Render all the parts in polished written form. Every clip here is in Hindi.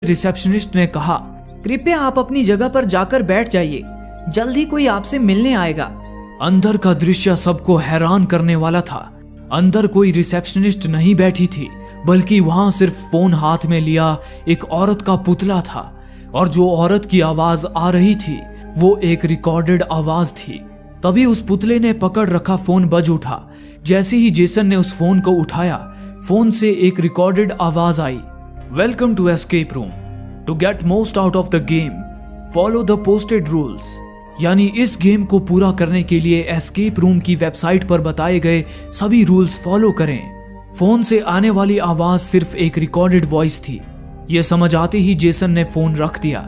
रिसेप्शनिस्ट ने कहा, कृपया आप अपनी जगह पर जाकर बैठ जाइए, जल्द ही कोई आपसे मिलने आएगा। अंदर का दृश्य सबको हैरान करने वाला था। अंदर कोई रिसेप्शनिस्ट नहीं बैठी थी, बल्कि वहां सिर्फ फोन हाथ में लिया एक औरत का पुतला था, और जो औरत की आवाज आ रही थी वो एक रिकॉर्डेड आवाज थी। तभी उस पुतले ने पकड़ रखा फोन बज उठा। जैसे ही जेसन ने उस फोन को उठाया, फोन से एक रिकॉर्डेड आवाज आई, welcome to escape room, to get most out of the game follow the posted rules. यानी इस गेम को पूरा करने के लिए एस्केप रूम की वेबसाइट पर बताए गए सभी रूल्स फॉलो करें। फोन से आने वाली आवाज सिर्फ एक रिकॉर्डेड वॉइस थी। यह समझ आते ही जेसन ने फोन रख दिया,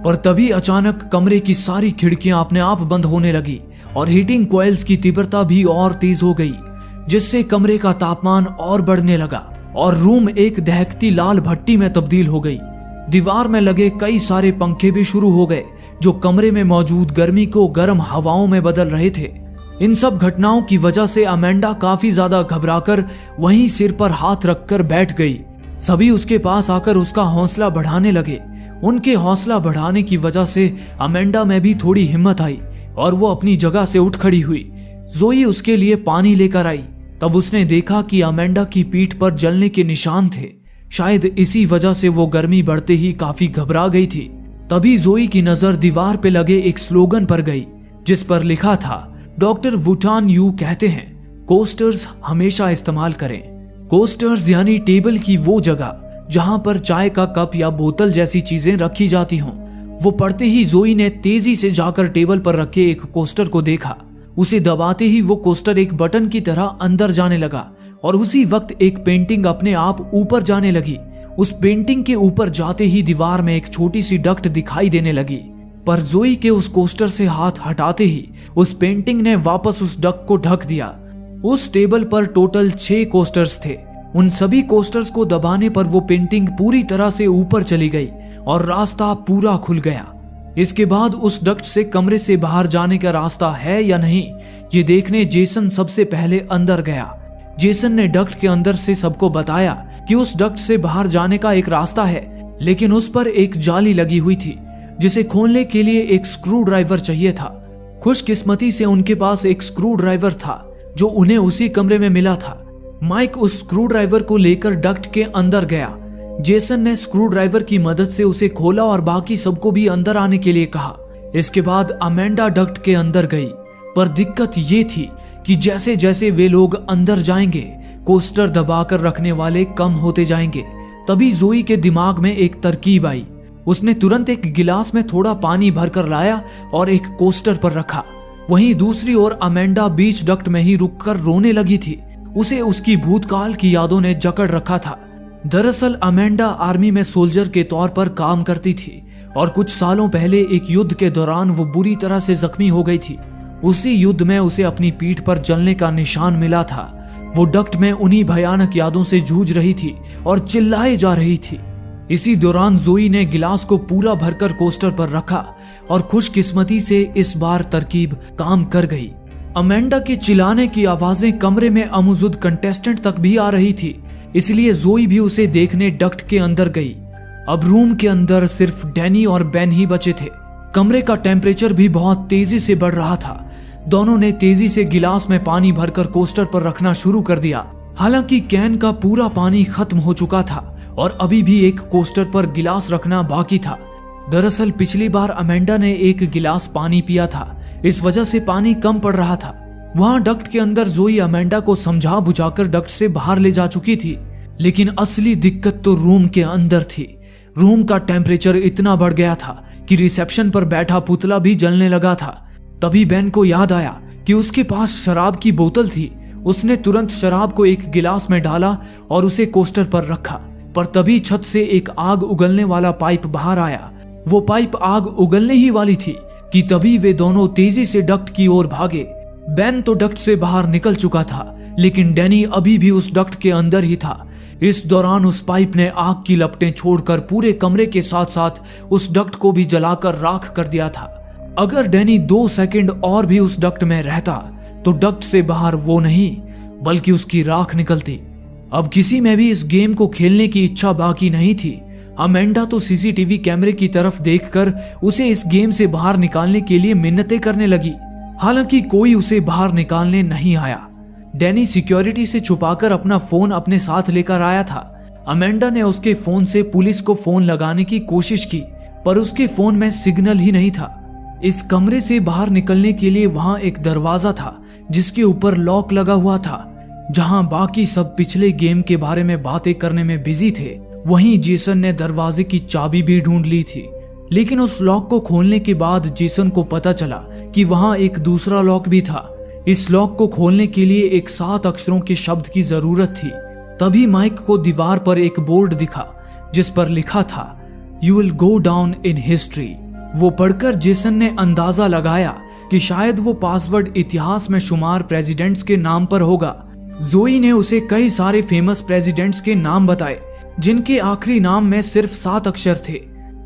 पर तभी अचानक कमरे की सारी खिड़कियां अपने आप बंद होने लगी और हीटिंग कॉइल्स की तीव्रता भी और तेज हो गई, जिससे कमरे का तापमान और बढ़ने लगा और रूम एक दहकती लाल भट्टी में तब्दील हो गई। दीवार में लगे कई सारे पंखे भी शुरू हो गए, जो कमरे में मौजूद गर्मी को गर्म हवाओं में बदल रहे थे। इन सब घटनाओं की वजह से अमेंडा काफी ज्यादा घबराकर वहीं सिर पर हाथ रखकर बैठ गई। सभी उसके पास आकर उसका हौसला बढ़ाने लगे। उनके हौसला बढ़ाने की वजह से अमेंडा में भी थोड़ी हिम्मत आई और वो अपनी जगह से उठ खड़ी हुई। जोई उसके लिए पानी लेकर आई। तब उसने देखा कि अमेंडा की पीठ पर जलने के निशान थे। शायद इसी वजह से वो गर्मी बढ़ते ही काफी घबरा गई थी। तभी जोई की नजर दीवार पे लगे एक स्लोगन पर गई, जिस पर लिखा था, डॉक्टर वुटान यू कहते हैं, कोस्टर्स हमेशा इस्तेमाल करें। कोस्टर्स यानी टेबल की वो जगह जहां पर चाय का कप या बोतल जैसी चीजें रखी जाती हों। वो पढ़ते ही जोई ने तेजी से जाकर टेबल पर रखे एक कोस्टर को देखा। उसे दबाते ही वो कोस्टर एक बटन की तरह अंदर जाने लगा और उसी वक्त एक पेंटिंग अपने आप ऊपर जाने लगी। उस पेंटिंग के ऊपर जाते ही दीवार में एक छोटी सी डक्ट दिखाई देने लगी, पर जोई के उस कोस्टर से हाथ हटाते ही उस पेंटिंग ने वापस उस डक्ट को ढक दिया। उस टेबल पर टोटल 6 कोस्टर्स थे। उन सभी कोस्टर्स को दबाने पर वो पेंटिंग पूरी तरह से ऊपर चली गई और रास्ता पूरा खुल गया। इसके बाद उस डक्ट से कमरे से बाहर जाने का रास्ता है या नहीं, ये देखने जेसन सबसे पहले अंदर गया। जेसन ने डक्ट के अंदर से सबको बताया कि उस डक्ट से बाहर जाने का एक रास्ता है, लेकिन उस पर एक जाली लगी हुई थी जिसे खोलने के लिए एक स्क्रू ड्राइवर चाहिए था। खुशकिस्मती से उनके पास एक स्क्रू ड्राइवर था जो उन्हें उसी कमरे में मिला था। माइक उस स्क्रू ड्राइवर को लेकर डक्ट के अंदर गया। जेसन ने स्क्रू ड्राइवर की मदद से उसे खोला और बाकी सबको भी अंदर आने के लिए कहा। इसके बाद अमेंडा डक्ट के अंदर गई, पर दिक्कत ये थी कि जैसे जैसे वे लोग अंदर जाएंगे, कोस्टर दबाकर रखने वाले कम होते जाएंगे। तभी जोई के दिमाग में एक तरकीब आई। उसने तुरंत एक गिलास में थोड़ा पानी भरकर लाया और एक कोस्टर पर रखा। वहीं दूसरी ओर अमेंडा बीच डक्ट में ही रुककर रोने लगी थी। उसे उसकी भूतकाल की यादों ने जकड़ रखा था। दरअसल अमेंडा आर्मी में सोल्जर के तौर पर काम करती थी और कुछ सालों पहले एक युद्ध के दौरान वो बुरी तरह से जख्मी हो गई थी। उसी युद्ध में उसे अपनी पीठ पर जलने का निशान मिला था। वो डक्ट में उन्हीं भयानक यादों से जूझ रही थी और चिल्लाए जा रही थी। इसी दौरान जोई ने गिलास को पूरा भरकर कोस्टर पर रखा और खुशकिस्मती से इस बार तरकीब काम कर गई। अमेंडा के चिल्लाने की आवाजें कमरे में अमौजूद कंटेस्टेंट तक भी आ रही थी, इसलिए जोई भी उसे देखने डक्ट के अंदर गई। अब रूम के अंदर सिर्फ डैनी और बेन ही बचे थे। कमरे का टेम्परेचर भी बहुत तेजी से बढ़ रहा था। दोनों ने तेजी से गिलास में पानी भरकर कोस्टर पर रखना शुरू कर दिया। हालांकि कैन का पूरा पानी खत्म हो चुका था और अभी भी एक कोस्टर पर गिलास रखना बाकी था। दरअसल पिछली बार अमेंडा ने एक गिलास पानी पिया था, इस वजह से पानी कम पड़ रहा था। वहां डक्ट के अंदर जोई अमेंडा को समझा बुझाकर डक्ट से बाहर ले जा चुकी थी, लेकिन असली दिक्कत तो रूम के अंदर थी। रूम का टेम्परेचर इतना बढ़ गया था कि रिसेप्शन पर बैठा पुतला भी जलने लगा था। तभी बेन को याद आया कि उसके पास शराब की बोतल थी। उसने तुरंत शराब को एक गिलास में डाला और उसे कोस्टर पर रखा, पर तभी छत से एक आग उगलने वाला पाइप बाहर आया। वो पाइप आग उगलने ही वाली थी कि तभी वे दोनों तेजी से डक्ट की ओर भागे। बेन तो डक्ट से बाहर निकल चुका था, लेकिन डैनी अभी भी उस डक्ट के अंदर ही था। इस दौरान उस पाइप ने आग की लपटें छोड़कर पूरे कमरे के साथ साथ उस डक्ट को भी जलाकर राख कर दिया था। अगर डैनी 2 सेकंड और भी उस डक्ट में रहता तो डक्ट से बाहर वो नहीं बल्कि उसकी राख निकलती। अब किसी में भी इस गेम को खेलने की इच्छा बाकी नहीं थी। अमेंडा तो सीसीटीवी कैमरे की तरफ देखकर उसे इस गेम से बाहर निकालने के लिए मिन्नतें करने लगी। हालांकि कोई उसे बाहर निकालने नहीं आया। डैनी सिक्योरिटी से छुपाकर अपना फोन अपने साथ लेकर आया था। अमेंडा ने उसके फोन से पुलिस को फोन लगाने की कोशिश की, पर उसके फोन में सिग्नल ही नहीं था। इस कमरे से बाहर निकलने के लिए वहां एक दरवाजा था जिसके ऊपर लॉक लगा हुआ था। जहां बाकी सब पिछले गेम के बारे में बातें करने में बिजी थे, वहीं जेसन ने दरवाजे की चाबी भी ढूंढ ली थी। लेकिन उस लॉक को खोलने के बाद जेसन को पता चला कि वहां एक दूसरा लॉक भी था। इस लॉक को खोलने के लिए एक 7 अक्षरों के शब्द की जरूरत थी। तभी माइक को दीवार पर एक बोर्ड दिखा जिस पर लिखा था, "You will go down in history"। वो पढ़कर जेसन ने अंदाजा लगाया कि शायद वो पासवर्ड इतिहास में शुमार प्रेसिडेंट्स के नाम पर होगा। जोई ने उसे कई सारे फेमस प्रेसिडेंट्स के नाम बताए जिनके आखिरी नाम में सिर्फ 7 अक्षर थे।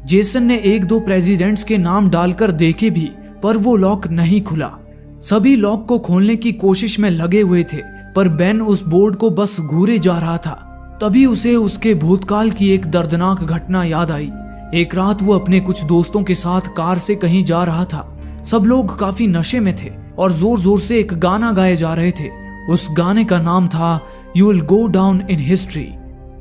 जेसन ने 1-2 प्रेसिडेंट्स के नाम डालकर देखे भी, पर वो लॉक नहीं खुला। सभी लॉक को खोलने की कोशिश में लगे हुए थे, पर बेन उस बोर्ड को बस घूरे जा रहा था। तभी उसे उसके भूतकाल की एक दर्दनाक घटना याद आई। एक रात वो अपने कुछ दोस्तों के साथ कार से कहीं जा रहा था। सब लोग काफी नशे में थे और जोर जोर से एक गाना गाए जा रहे थे। उस गाने का नाम था "You will go down in history"।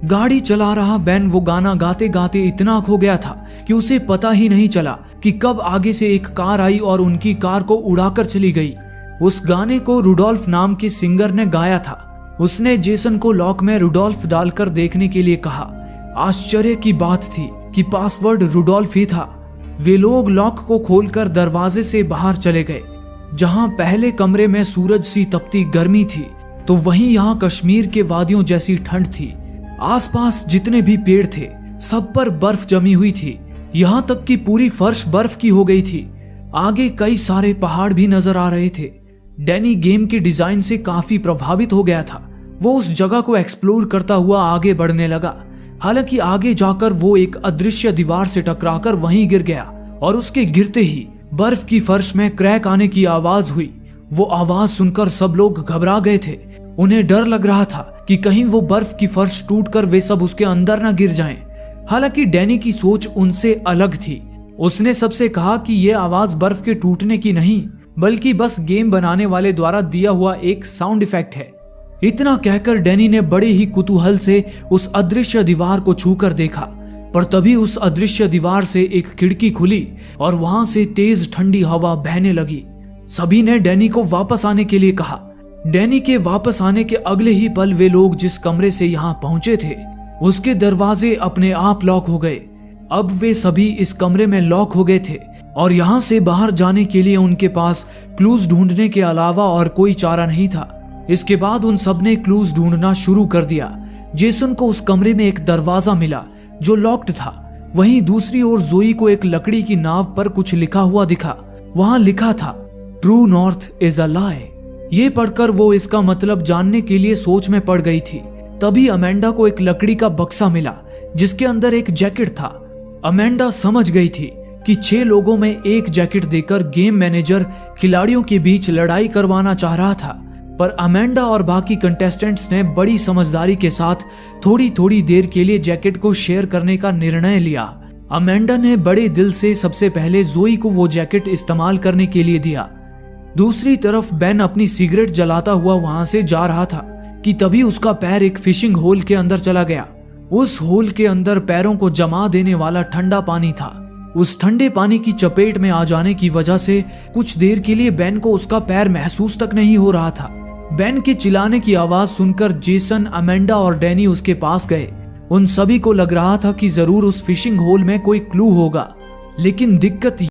गाड़ी चला रहा बेन वो गाना गाते गाते इतना खो गया था कि उसे पता ही नहीं चला कि कब आगे से एक कार आई और उनकी कार को उड़ाकर चली गई। उस गाने को रुडोल्फ नाम के सिंगर ने गाया था। उसने जेसन को लॉक में रुडोल्फ डालकर देखने के लिए कहा। आश्चर्य की बात थी कि पासवर्ड रुडोल्फ ही था। वे लोग लॉक को खोलकर दरवाजे से बाहर चले गए। जहां पहले कमरे में सूरज सी तपती गर्मी थी, तो वहीं यहाँ कश्मीर के वादियों जैसी ठंड थी। आसपास जितने भी पेड़ थे सब पर बर्फ जमी हुई थी, यहाँ तक कि पूरी फर्श बर्फ की हो गई थी। आगे कई सारे पहाड़ भी नजर आ रहे थे। डैनी गेम के डिजाइन से काफी प्रभावित हो गया था। वो उस जगह को एक्सप्लोर करता हुआ आगे बढ़ने लगा। हालांकि आगे जाकर वो एक अदृश्य दीवार से टकराकर वहीं गिर गया और उसके गिरते ही बर्फ की फर्श में क्रैक आने की आवाज हुई। वो आवाज सुनकर सब लोग घबरा गए थे। उन्हें डर लग रहा था कि कहीं वो बर्फ की फर्श टूटकर वे सब उसके अंदर न गिर जाएं। हालांकि डैनी की सोच उनसे अलग थी। उसने सबसे कहा कि यह आवाज बर्फ के टूटने की नहीं, बल्कि बस गेम बनाने वाले द्वारा दिया हुआ एक साउंड इफेक्ट है। इतना कहकर डैनी ने बड़े ही कुतूहल से उस अदृश्य दीवार को छूकर देखा, पर तभी उस अदृश्य दीवार से एक खिड़की खुली और वहां से तेज ठंडी हवा बहने लगी। सभी ने डैनी को वापस आने के लिए कहा। डैनी के वापस आने के अगले ही पल वे लोग जिस कमरे से यहाँ पहुंचे थे उसके दरवाजे अपने आप लॉक हो गए। अब वे सभी इस कमरे में लॉक हो गए थे और यहाँ से बाहर जाने के लिए उनके पास क्लूज ढूंढने के अलावा और कोई चारा नहीं था। इसके बाद उन सब ने क्लूज ढूंढना शुरू कर दिया। जेसन को उस कमरे में एक दरवाजा मिला जो लॉक्ड था। वहीं दूसरी ओर जोई को एक लकड़ी की नाव पर कुछ लिखा हुआ दिखा। वहां लिखा था, "ट्रू नॉर्थ इज अ लाई"। ये पढ़कर वो इसका मतलब जानने के लिए सोच में पड़ गई थी। तभी अमेंडा को एक लकड़ी का बक्सा मिला जिसके अंदर एक जैकेट था। अमेंडा समझ गई थी कि 6 लोगों में एक जैकेट देकर गेम मैनेजर खिलाड़ियों के बीच लड़ाई करवाना चाह रहा था। पर अमेंडा और बाकी कंटेस्टेंट्स ने बड़ी समझदारी के साथ थोड़ी थोड़ी देर के लिए जैकेट को शेयर करने का निर्णय लिया। अमेंडा ने बड़े दिल से सबसे पहले जोई को वो जैकेट इस्तेमाल करने के लिए दिया। दूसरी तरफ बेन अपनी सिगरेट जलाता हुआ वहां से जा रहा था कि तभी उसका पैर एक फिशिंग होल के अंदर चला गया। उस होल के अंदर पैरों को जमा देने वाला ठंडा पानी था। उस ठंडे पानी की चपेट में आ जाने की वजह से कुछ देर के लिए बेन को उसका पैर महसूस तक नहीं हो रहा था। बेन के चिल्लाने की आवाज सुनकर जेसन, अमेंडा और डैनी उसके पास गए। उन सभी को लग रहा था कि जरूर उस फिशिंग होल में कोई क्लू होगा, लेकिन दिक्कत